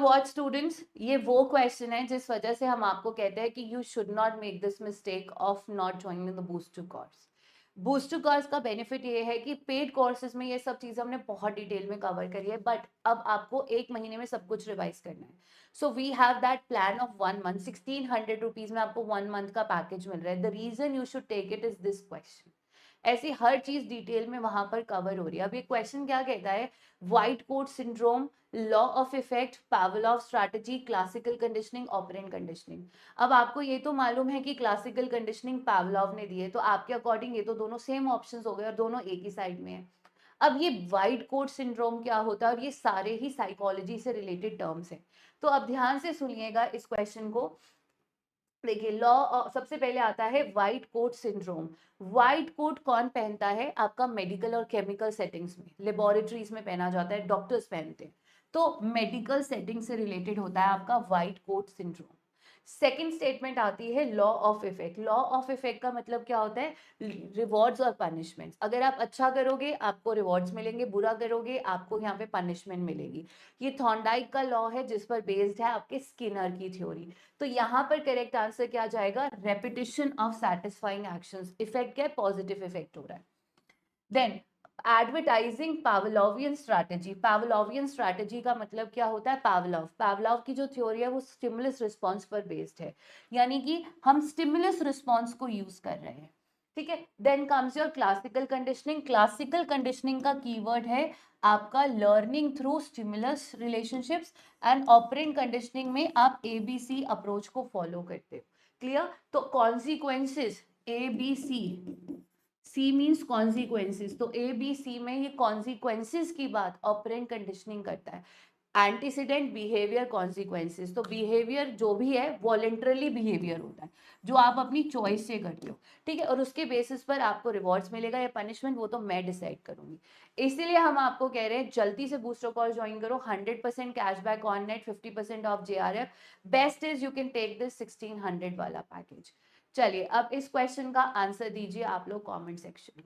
What students, ये वो question है जिस वजह से हम आपको कहते हैं कि you should not make this mistake of not joining the booster course. Booster course का बेनिफिट ये है कि पेड कोर्सेज में ये सब चीज़ें हमने बहुत डिटेल में कवर करी है, बट अब आपको एक महीने में सब कुछ रिवाइज करना है। So we have that plan of 1 month, 1600 rupees में आपको 1 मंथ का पैकेज मिल रहा है। The reason you should take it is this question. ऐसी हर चीज डिटेल में वहां पर कवर हो रही है। अब ये क्वेश्चन क्या कहता है, white coat syndrome, law of effect, Pavlov strategy, classical conditioning, operant conditioning. अब आपको ये तो मालूम है कि क्लासिकल कंडीशनिंग पावलोव ने दी है, तो आपके अकॉर्डिंग ये तो दोनों सेम ऑप्शंस हो गए और दोनों एक ही साइड में है। अब ये व्हाइट कोट सिंड्रोम क्या होता है, और ये सारे ही साइकोलॉजी से रिलेटेड टर्म्स हैं। तो अब ध्यान से सुनिएगा इस क्वेश्चन को। देखिए, लॉ सबसे पहले आता है white coat syndrome. White coat कौन पहनता है, आपका मेडिकल और केमिकल सेटिंग्स में, लेबोरेटरीज में पहना जाता है, डॉक्टर्स पहनते हैं। तो मेडिकल सेटिंग से रिलेटेड होता है आपका white coat syndrome. Second statement आती है law of effect. Law of effect का मतलब क्या होता है, रिवॉर्ड्स और पनिशमेंट्स। अगर आप अच्छा करोगे आपको रिवॉर्ड्स मिलेंगे, बुरा करोगे आपको यहाँ पे पनिशमेंट मिलेगी। ये थॉर्नडाइक का लॉ है जिस पर बेस्ड है आपके स्किनर की थ्योरी। तो यहाँ पर करेक्ट आंसर क्या जाएगा, repetition of satisfying actions. Effect क्या है, पॉजिटिव इफेक्ट हो रहा है। Then advertising Pavlovian strategy. Pavlovian strategy का मतलब क्या होता है, पावलोव, पावलोव की जो थ्योरी है वो स्टिमुलस रिस्पॉन्स पर बेस्ड है, यानी कि हम स्टिमुलस रिस्पॉन्स को यूज कर रहे हैं। ठीक है। Then comes your classical conditioning. Classical conditioning का कीवर्ड है आपका learning through stimulus relationships, and operant conditioning में आप एबीसी अप्रोच को फॉलो करते हो। क्लियर। तो consequences ABC, C means consequences, तो ए बी सी में ये कॉन्सिक्वेंसेस की बात ऑपरेंट कंडीशनिंग करता है। Antecedent, behaviour, consequences. तो बिहेवियर जो भी है वॉलेंटरली बिहेवियर होता है, जो आप अपनी चॉइस से करते हो। ठीक है। और उसके बेसिस पर आपको रिवॉर्ड्स मिलेगा या पनिशमेंट, वो तो मैं डिसाइड करूंगी। इसीलिए हम आपको कह रहे हैं जल्दी से बूस्टर कॉल ज्वाइन करो। 100% cashback on net, 50% off JRF। Best is you can take this 1600 वाला पैकेज। चलिए अब इस क्वेश्चन का आंसर दीजिए आप लोग कमेंट सेक्शन में।